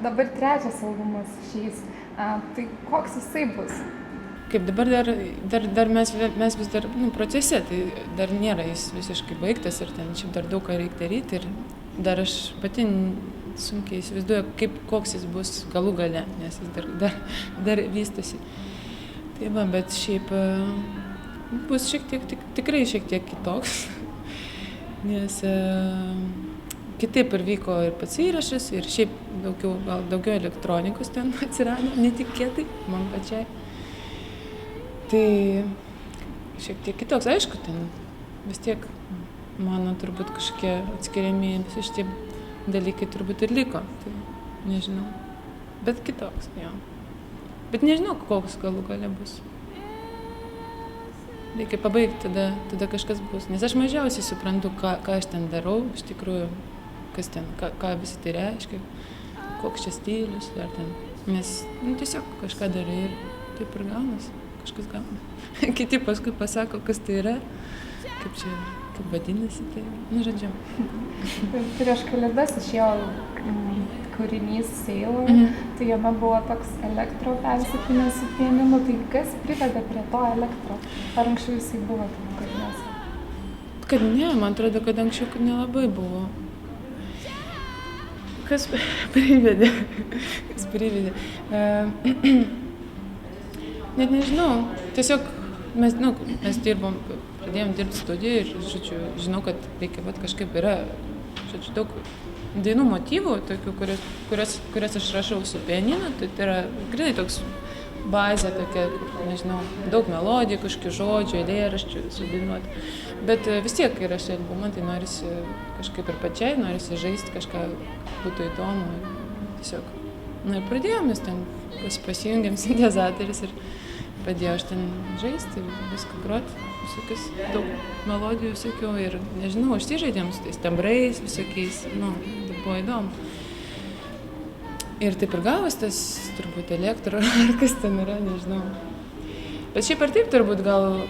Dabar trečias albumas šiais. Tai koks jisai bus? Kaip dabar dar mes vis dar procese, tai dar nėra jis visiškai baigtas ir ten šiaip dar daug ką reikia daryti ir dar aš pati sunkiai įsivaizduoju, koks jis bus galų gale, nes jis dar vystosi. Tai va, bet šiaip bus tikrai šiek tiek kitoks, nes kitaip ir vyko ir pats įrašas ir šiaip daugiau elektronikos ten atsirado, netikėtai man pačiai. Tai šiek tiek kitoks, aišku, ten vis tiek mano turbūt kažkokie atskiriami visi šitie dalykai turbūt ir liko, tai nežinau, bet kitoks, jo. Bet nežinau, koks galų gale bus. Reikia pabaigti, tada kažkas bus, nes aš mažiausiai suprantu, ką aš ten darau, iš tikrųjų, kas ten, ką visi tai reiškia, koks čia stilius, ar ten, nes tiesiog kažką darai ir taip ir gaunasi. Kažkas gauna. Kiti paskui pasako, kas tai yra, kaip vadinasi, tai, žodžiu. Prieš kalėdas išėjo kūrinys Sailor, tai jame buvo toks elektro persipynęs su pianinu, tai kas privedė prie to elektro? Ar anksčiau jisai buvo tam kūriniuose? Kad ne, man atrodo, kad anksčiau nelabai buvo. Kas privedė? Net nežinau, tiesiog mes pradėjom dirbti studijoje ir, žinau, kad reikia, kažkaip yra, daug dainų motyvų, tokių, kurias aš rašau su pianinu, tai yra grinai toks bazė tokia, nežinau, daug melodijų, kažkokių žodžių, eilėraščių sudainuoti. Bet vis tiek, kai rašai albumą, tai norisi kažkaip ir pačiai, norisi žaisti, kažką būtų įdomu. Tiesiog. Ir pradėjom, mes ten pasijungėm sintezatorius ir pradėjau aš ten žaisti ir viską groti, visokius daug melodijų visokių ir, nežinau, užsižaidėm su tais tembrais visokiais, tai buvo įdomu. Ir taip ir gavos tas turbūt elektro, ar kas ten yra, nežinau. Bet šiaip ar taip turbūt gal,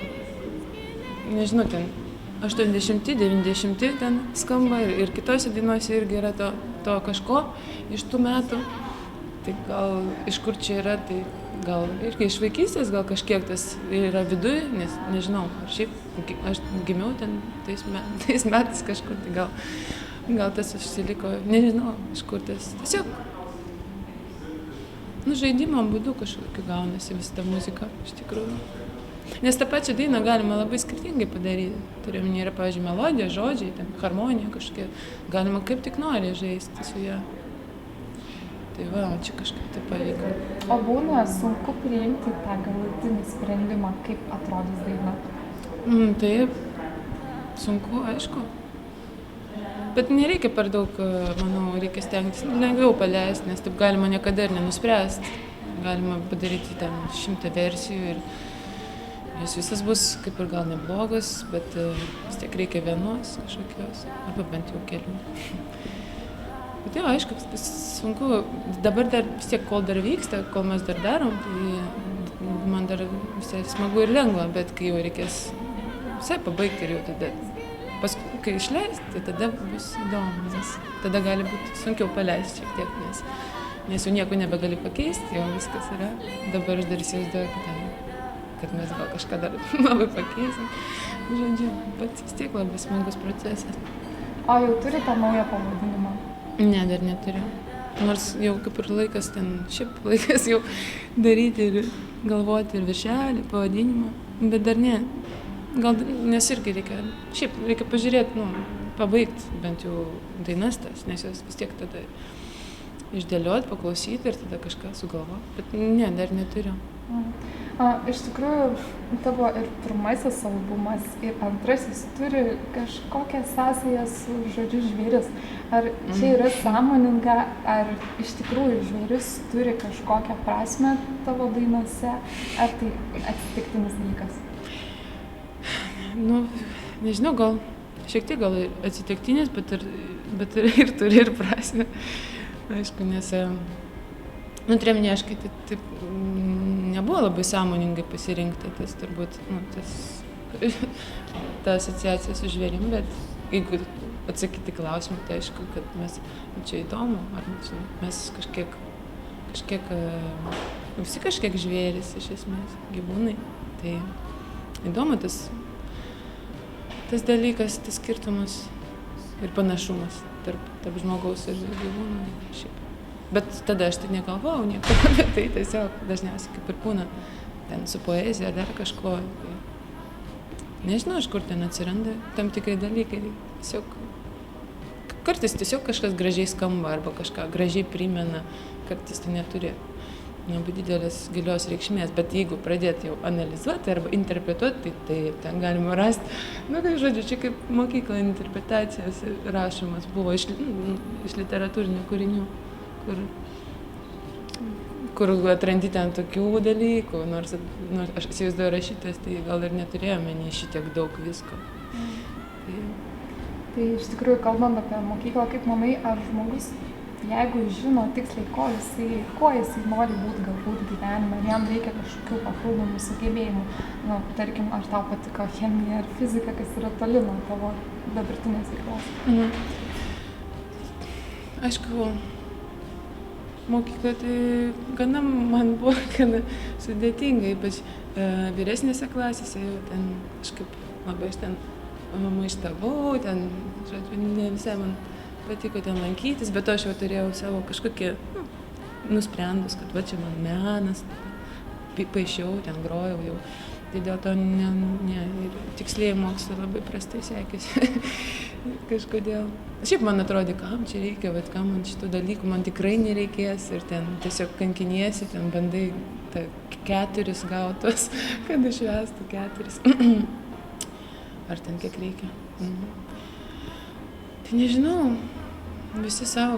nežinau, ten 80-90 ten skamba ir kitose dainuose irgi yra to kažko iš tų metų. Tai gal iš kur čia yra, tai gal irgi iš vaikystės, gal kažkiek tas yra viduj, nes nežinau, šiaip aš gimiau ten tais metais kažkur, tai gal tas užsiliko, nežinau, iš kur tas tiesiog žaidimo būdu kažkokiu gaunasi vis ta muzika, iš tikrųjų. Nes tą pačią dainą galima labai skirtingai padaryti. Turėjom, yra, pavyzdžiui, melodija, žodžiai, ten, harmonija kažkokia, galima kaip tik nori žaisti su ją. Tai va, čia kažkaip tai pavyko. O būna sunku priimti tą galutinį sprendimą, kaip atrodys daina? Taip, sunku, aišku. Bet nereikia per daug, manau, reikia stengtis lengviau paleisti, nes taip galima niekada ir nenuspręsti. Galima padaryti ten 100 versijų ir jos visas bus kaip ir gal neblogos, bet vis tiek reikia vienos kažkokios, arba bent jau kelių. Bet jau, aišku, sunku, dabar dar vis tiek, kol dar vyksta, kol mes dar darom, tai man dar visai smagu ir lengva, bet kai jau reikės visai pabaigti ir jau tada, paskui, kai išleisti, tai tada bus įdomu, nes tada gali būti sunkiau paleisti šiek tiek, nes jau nieko nebegali pakeisti, jau viskas yra. Dabar aš dar įsivaizduoju, kad mes gal kažką dar labai pakeisim. Žodžiu, bet vis tiek labai smagus procesas. O jau turite naują pavadinimą? Ne, dar neturiu. Nors jau kaip ir laikas jau daryti ir galvoti ir viršelį, pavadinimą, bet dar ne. Gal, nes irgi reikia pažiūrėti, pabaigti bent jau dainas tas, nes jos vis tiek tada išdėlioti, paklausyti ir tada kažką sugalvoti, bet ne, dar neturiu. Iš tikrųjų, tavo ir pirmasis albumas, ir antrasis turi kažkokią sąsają su žodžiu žvėris. Ar čia yra sąmoninga, ar iš tikrųjų žvėris turi kažkokią prasmę tavo dainose, ar tai atsitiktinis dalykas? Nežinau, gal šiek tiek gal atsitiktinis, bet ir turi ir prasmę. Aišku, nes tremnieškai taip nebuvo labai sąmoningai pasirinkta tas turbūt, ta asociacija su žvėrim, bet jeigu atsakyti klausimą, tai aišku, kad mes čia įdomu, ar mes kažkiek visi kažkiek žvėrys iš esmės, gyvūnai. Tai įdomu tas dalykas, tas skirtumas ir panašumas tarp žmogaus ir gyvūnų. Šiaip. Bet tada aš tai negalvojau nieko apie tai, tiesiog dažniausiai kaip ir būna ten su poezija, dar kažko. Nežinau, iš kur ten atsiranda tam tikrai dalykai. Tiesiog, kartais tiesiog kažkas gražiai skamba arba kažką gražiai primena, kartais tai neturi labai didelės gilios reikšmės, bet jeigu pradėti jau analizuoti arba interpretuoti, tai ten galima rasti, tai žodžiu, čia kaip mokykla interpretacijos rašomas buvo iš literatūrinių kūrinių, kur atrandi ten tokių dalykų, nors aš įsivaizduoju rašytojas, tai gal ir neturėjome nei šitiek daug visko. Tai iš tikrųjų, kalbant apie mokyklą, kaip manai, ar žmogus, jeigu žino tiksliai, kuo jisai nori būti galbūt gyvenime, ar jam reikia kažkokių papildomų sugebėjimų, tarkim, ar tau patiko chemija ar fizika, kas yra toli nuo tavo dabartinės veiklos? Aišku, mokykla tai man buvo gana sudėtinga, ypač vyresnėse klasėse jau ten kažkaip labai aš ten maištavau, ten, žodžiu, ne visai man patiko ten lankytis, bet aš jau turėjau savo kažkokį, nusprendus, kad va čia man menas, paišiau, ten grojau jau. Tai dėl to ir tikslieji mokslai labai prastai sekėsi kažkodėl. Šiaip man atrodė, kam čia reikia, bet kam man šitų dalykų, man tikrai nereikės ir ten tiesiog kankiniesi, ten bandai 4 gautos, kad išvestų 4. Ar ten kiek reikia. Tai nežinau, visi savo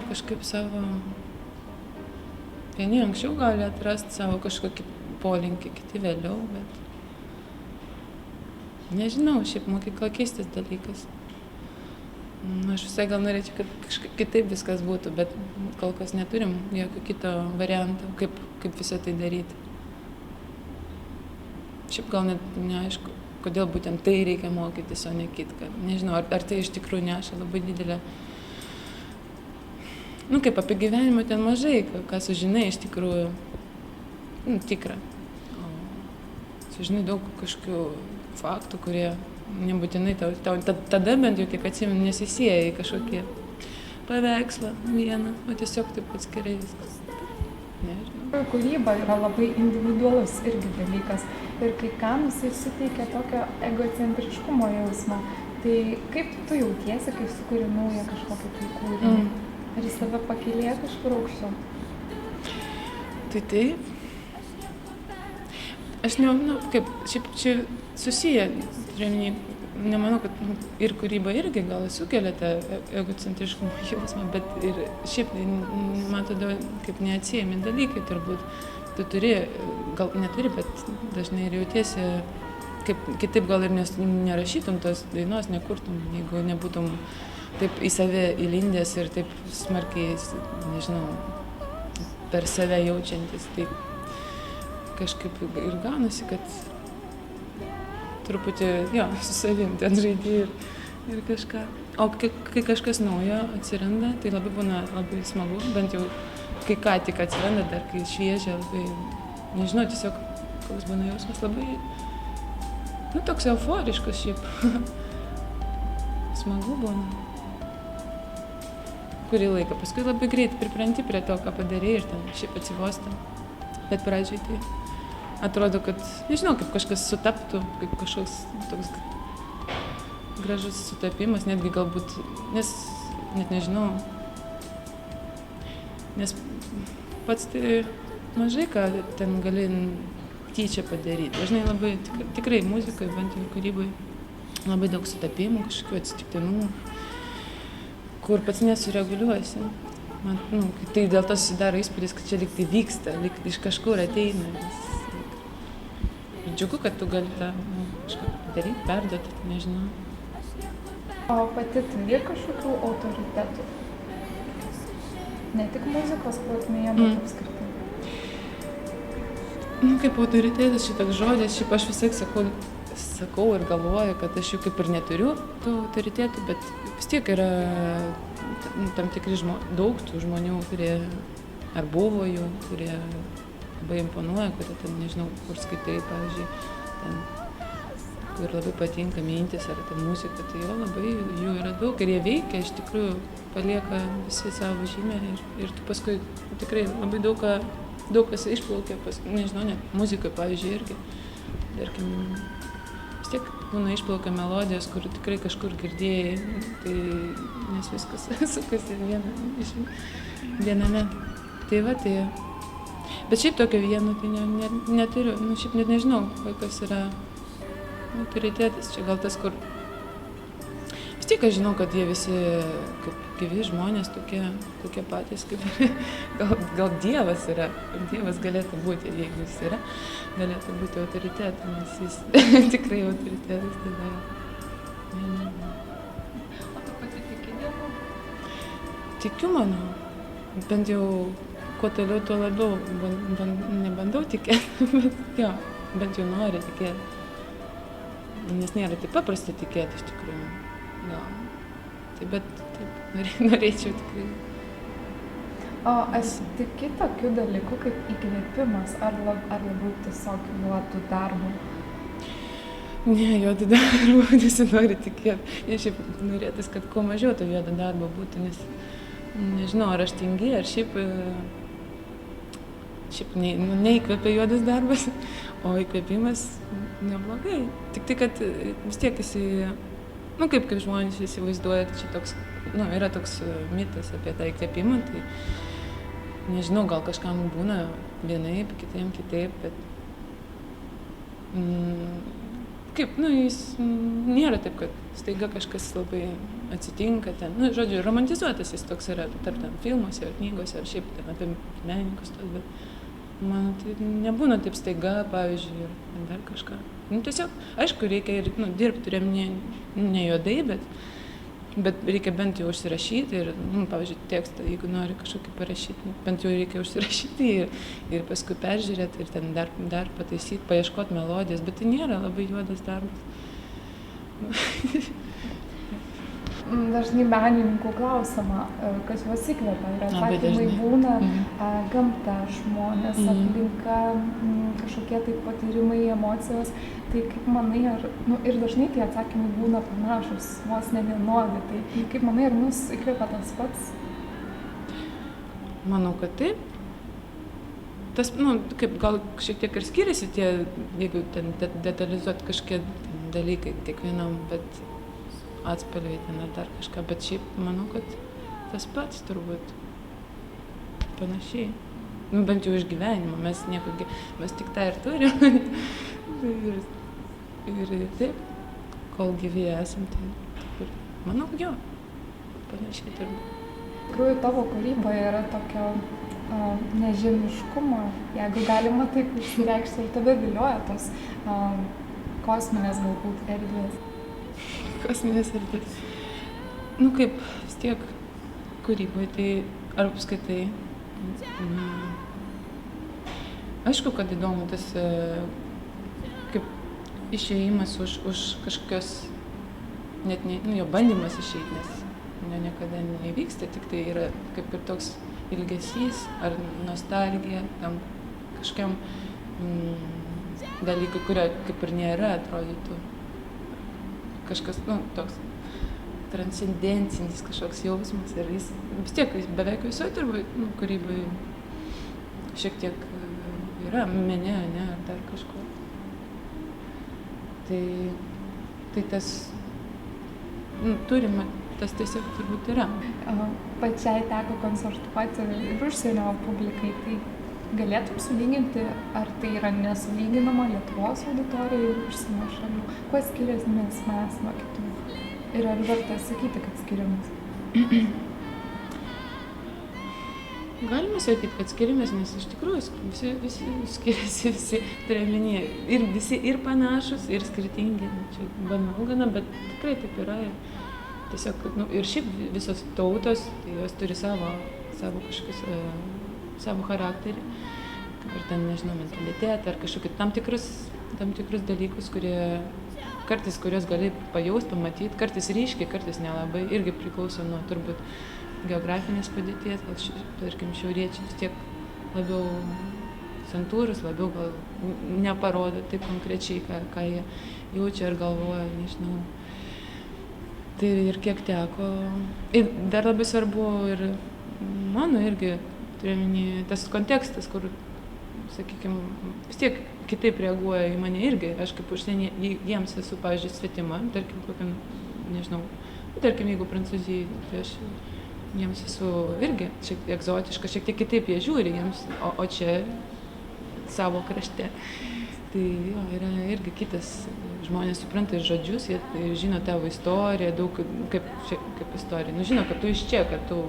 vieni anksčiau gali atrasti savo kažkokį polinkį, kiti vėliau, bet nežinau, šiaip mokykla keistas dalykas. Aš visai gal norėčiau, kad kažkaip kitaip viskas būtų, bet kol kas neturim jokio kito varianto, kaip visą tai daryti. Šiaip gal net neaišku, kodėl būtent tai reikia mokytis, o ne kitką. Nežinau, ar tai iš tikrųjų neša labai didelę... Kaip apie gyvenimą ten mažai, ką sužinai iš tikrųjų, tikrą. Sužinai daug kažkokių faktų, kurie nebūtinai tau tada bent jau, kiek atsimenu, nesisieja į kažkokį paveikslą vieną, o tiesiog taip atskirai viskas. Nežinau. Kūryba yra labai individualus irgi dalykas ir kai kam jisai suteikia tokio egocentriškumo jausmą. Tai kaip tu jautiesi, kai sukuri naują kažkokį tai kūrinį? Ar į save pakėlė kažkur aukščiau? Tai taip. Aš šiaip čia susiję, nemanau, kad ir kūryba irgi gal sukelia tą egocentriškumo jausmą, bet ir šiaip, man atrodo, kaip neatsiejami dalykai turbūt. Tu turi, gal neturi, bet dažnai ir jautiesi, kaip kitaip gal ir nerašytum tos dainos, nekurtum, jeigu nebūtum taip į save įlindęs ir taip smarkiai, nežinau, per save jaučiantis. Tai kažkaip ir gaunasi, kad truputį, su savim ten žaidži ir kažką. O kai kažkas naujo atsiranda, tai labai būna labai smagu, bent jau kai ką tik atsiranda, dar kai šviežia, labai, nežinau, tiesiog koks būna jausmas labai, toks euforiškas šiaip. Smagu būna. Kurį laiką, paskui labai greit pripranti prie to, ką padarei ir ten šiaip atsibosta. Bet pradžiai tai atrodo, kad, nežinau, kaip kažkas sutaptų, kaip kažkoks toks gražus sutapimas, netgi galbūt, nes, net nežinau, nes pats tai mažai ką ten gali tyčia padaryti. Dažnai labai, tikrai muzikoje, bent jau kūryboje, labai daug sutapimų, kažkokių atsitiktinumų, kur pats nesureguliuosi. Man, tai dėl to susidaro įspūdis, kad čia lyg tai vyksta, lyg iš kažkur ateina. Džiugu, kad tu gali tą kažką daryti, perduoti, nežinau. O pati turi kažkokių autoritetų? Ne tik muzikos plotmėje, bet apskritai. Kaip autoritetas šitoks žodis, šiaip aš visai sakau sakau ir galvoju, kad aš jų kaip ir neturiu tų autoritetų, bet vis tiek yra tam tikri daug tų žmonių, kurie ar buvo jų, kurie labai imponuoja, kurie ten, nežinau, kur skaitai, pavyzdžiui, ten, kur labai patinka mintis ar ten muzika, tai jo labai jų yra daug ir jie veikia, iš tikrųjų palieka visi savo žymę ir tu paskui tikrai labai daug kas išplaukia, nežinau, net muzikoje, pavyzdžiui, irgi, tarkim, vis tiek būna išplaukia melodijos, kur tikrai kažkur girdėjai, tai nes viskas sukasi viename. Tai va, tai. Bet šiaip tokio vieno tai neturiu, šiaip net nežinau, kas yra autoritetas, čia gal tas, kur. Vis tiek aš žinau, kad jie visi kaip gyvi žmonės, tokie patys, kaip gal Dievas yra, Dievas galėtų būti, jeigu jis yra, galėtų būti autoritetas, nes jis tikrai autoritetas tada. O tu pati tiki Dievu? Tikiu, manau, bent jau kuo toliau, tuo labiau nebandau tikėti, bet jo, bent jau noriu tikėti, nes nėra taip paprasta tikėti iš tikrųjų. Gal. Tai bet taip, norėčiau tikrai. O aš tiki tokių dalykų kaip įkvėpimas, ar labiau tiesiog juodų darbų? Ne, juodų darbų nesinori tikėti. Nes šiaip norėtis, kad kuo mažiau to juodo darbo būtų, nes nežinau, ar aš tingi, ar šiaip neįkvėpia juodas darbas, o įkvėpimas neblogai. Tik tai, kad vis tiek esi. Kaip žmonės įsivaizduoja, tai čia toks, yra toks mitas apie tą įkvėpimą, tai nežinau, gal kažkam būna vienaip, kitiem kitaip, bet jis nėra taip, kad staiga kažkas labai atsitinka ten, žodžiu, romantizuotas jis toks yra, tarp ten filmuose ar knygose, ar šiaip ten apie menininkus, bet man tai nebūna taip staiga, pavyzdžiui, ir dar kažką. Tiesiog, aišku, reikia ir dirbti, turėjom ne juodai, bet reikia bent jau užsirašyti ir, pavyzdžiui, tekstą, jeigu nori kažkokį parašyti, bent jau reikia užsirašyti ir paskui peržiūrėti ir ten dar pataisyti, paieškoti melodijas, bet tai nėra labai juodas darbas. Dažnai menininkų klausima, kas juos įkvepia, ir atsakymai būna gamta, žmonės, aplinka, kažkokie tai patyrimai, emocijos. Tai kaip manai, ir dažnai tie atsakymai būna panašus, vos ne vienodi. Tai kaip manai, ar mus įkvepia tas pats? Manau, kad taip. Tas, kaip gal šiek tiek ir skiriasi tie, jeigu ten detalizuoti kažkokie dalykai kiekvienam, bet atspalviai ten ar dar kažką, bet šiaip manau, kad tas pats turbūt panašiai. Bent jau iš gyvenimo, mes tik tą ir turim. ir taip, kol gyvi esam, tai manau, jo, panašiai turbūt. Tikrųjų, tavo kūryboje yra tokio nežemiškumo, jeigu galima taip išsireikšti, ir tave vilioja tos kosminės galbūt erdvės. Kosminės erdvės. Kaip vis tiek kūryboje, tai ar apskaitai. Aišku, kad įdomu tas kaip išėjimas už kažkokios, net jo bandymas išeiti, nes niekada neįvyksta, tik tai yra kaip ir toks ilgesys ar nostalgija tam kažkokiam dalykui, kurio kaip ir nėra, atrodytų. Kažkas, toks transcendencinis kažkoks jausmas ir jis vis tiek beveik visoje turbūt kūrybai šiek tiek yra, mene, ar dar kažko. Tai tas turima, tas tiesiog turbūt yra. Pačiai teko koncertuoti ir užsienio publikai, tai galėtum sulyginti, ar tai yra nesulyginama Lietuvos auditorijai ir užsienio šalių? Kuo skiriasi mes nuo kitų? Ir ar verta sakyti, kad skiriamės? Galima sakyti, kad skiriamės, nes iš tikrųjų visi skiriasi, visi turėminė. Ir visi ir panašus, ir skirtingi. Čia banalu gana, bet tikrai taip yra. Tiesiog, ir šiaip visos tautos, tai jos turi savo kažkokius savo charakterį, kaip ir ten, nežinau, mentalitetą ar kažkokį tam tikrus dalykus, kurie kartais kuriuos gali pajaust, pamatyti, kartais ryškiai, kartais nelabai, irgi priklauso nuo turbūt geografinės padėties, gal tarkim šiauriečiai vis tiek labiau santūrus, labiau gal neparodo taip konkrečiai, ką jie jaučia ar galvoja, nežinau. Tai ir kiek teko. Ir dar labai svarbu ir mano irgi, turiuomenį, tas kontekstas, kur, sakykime, vis tiek kitaip reaguoja į mane irgi. Aš kaip užsienį, jiems esu, pavyzdžiui, svetima, tarkim, kokiam, nežinau, tarkim, jeigu Prancūzijai, tai aš jiems esu irgi šiek tiek egzotiška, šiek tiek kitaip jie žiūri jiems, o čia savo krašte. Tai jo, yra irgi kitas, žmonės supranta ir žodžius, jie žino tavo istoriją, daug kaip istorija, nu žino, kad tu iš čia, kad tu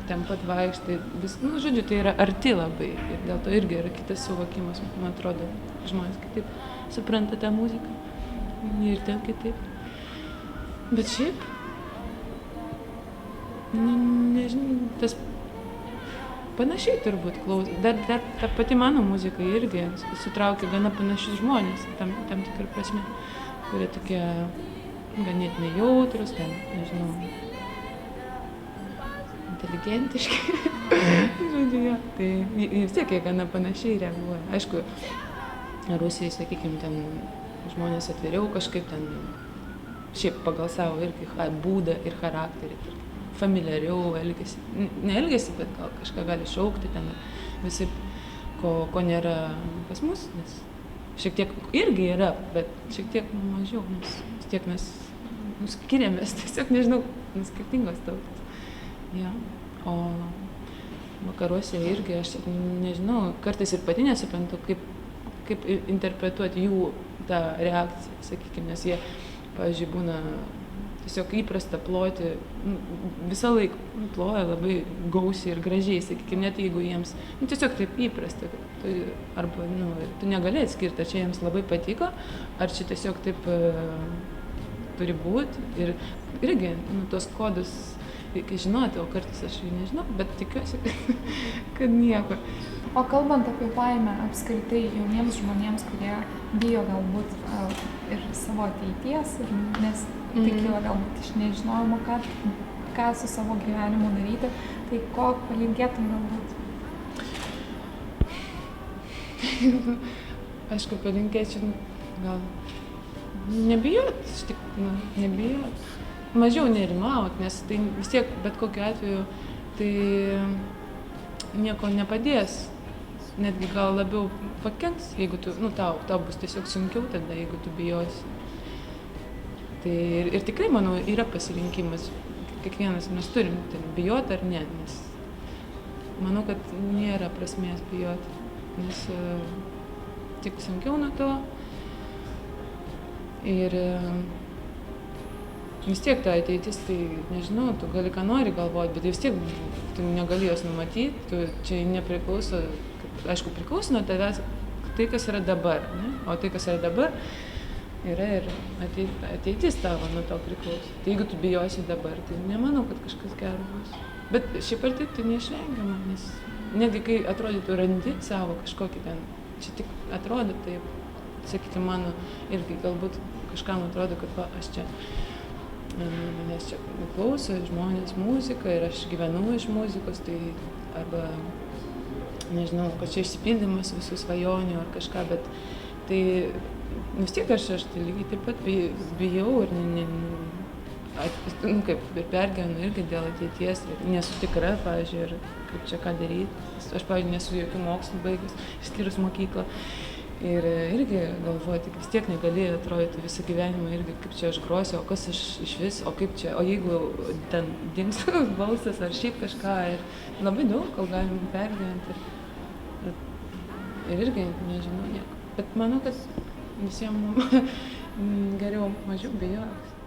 ten pat vaikštai, nu žodžiu, tai yra arti labai ir dėl to irgi yra kitas suvokimas, man atrodo, žmonės kitaip supranta tą muziką ir ten kitaip. Bet šiaip, nu, nežinau, tas panašiai turbūt klauso. Dar ta pati mano muzika irgi sutraukia gana panašius žmonės, tam tikrą prasme, kurie tokie ganėtinai jautrus, ten, nežinau, inteligentiški. Žodžiu, jo. Tai vis tiek jie gana panašiai reaguoja. Aišku, Rusijai, sakykime, ten žmonės atviriau kažkaip ten, šiaip pagal savo irgi būdą ir charakterį. Familiariau elgesi, ne elgesi, bet gal kažką gali šaukti ten visi, ko nėra pas mus, nes šiek tiek irgi yra, bet šiek tiek mažiau, nes vis tiek mes skiriamės, tiesiog nežinau, skirtingos tautos. Ja. O vakaruose irgi, aš nežinau, kartais ir pati nesuprantu, kaip interpretuoti jų tą reakciją, sakykime, nes jie, pavyzdžiui, būna tiesiog įprasta ploti, visą laiką ploja labai gausiai ir gražiai, sakykime, net jeigu jiems, tiesiog taip įprasta, arba, tu negali atskirti, ar čia jiems labai patiko, ar čia tiesiog taip turi būti. Ir irgi, tos kodus reikia žinoti, o kartais aš jų nežinau, bet tikiuosi, kad nieko. O kalbant apie baimę apskritai jauniems žmonėms, kurie bijo galbūt ir savo ateities, nes tai kyla galbūt iš nežinojimo, ką su savo gyvenimu daryti, tai ko palinkėtum galbūt? Aišku, palinkėčiau gal nebijot, nebijot. Mažiau nerimaut, nes tai vis tiek, bet kokiu atveju, tai nieko nepadės. Netgi gal labiau pakenks, jeigu tu, tau bus tiesiog sunkiau tada, jeigu tu bijosi. Tai ir tikrai, manau, yra pasirinkimas. Kiekvienas mes turim bijoti ar ne, nes manau, kad nėra prasmės bijoti, nes tik sunkiau nuo to. Ir vis tiek ta ateitis, tai nežinau, tu gali ką nori galvoti, bet vis tiek tu negali jos numatyti, čia nepriklauso, aišku, priklauso nuo tavęs tai, kas yra dabar, ne? O tai, kas yra dabar, yra ir ateitis tavo nuo to priklauso. Tai jeigu tu bijosi dabar, tai nemanau, kad kažkas gero bus. Bet šiaip ar taip tai neišvengiama, nes netgi kai atrodytų randi savo kažkokį ten, čia tik atrodo taip, sakyti, mano irgi galbūt kažkam atrodo, kad aš čia, manęs čia klauso žmonės muziką ir aš gyvenu iš muzikos, tai arba, nežinau, kad čia išsipildymas visų svajonių ar kažką, bet tai vis tiek aš tai lygiai taip pat bijau ir kaip ir pergyvenu irgi dėl ateities, nesu tikra, pavyzdžiui, ir kaip čia ką daryti. Aš, pavyzdžiui, nesu jokių mokslų baigus, išskyrus mokyklą. Ir irgi galvoju, tik vis tiek negali atrodyti visą gyvenimą irgi, kaip čia aš grosiu, o kas aš iš vis, o kaip čia, o jeigu ten dings balsas ar šiaip kažką, ir labai daug, kol galim pergyventi. Ir irgi nežinau nieko. Bet manau, kad visiems geriau mažiau bijoti.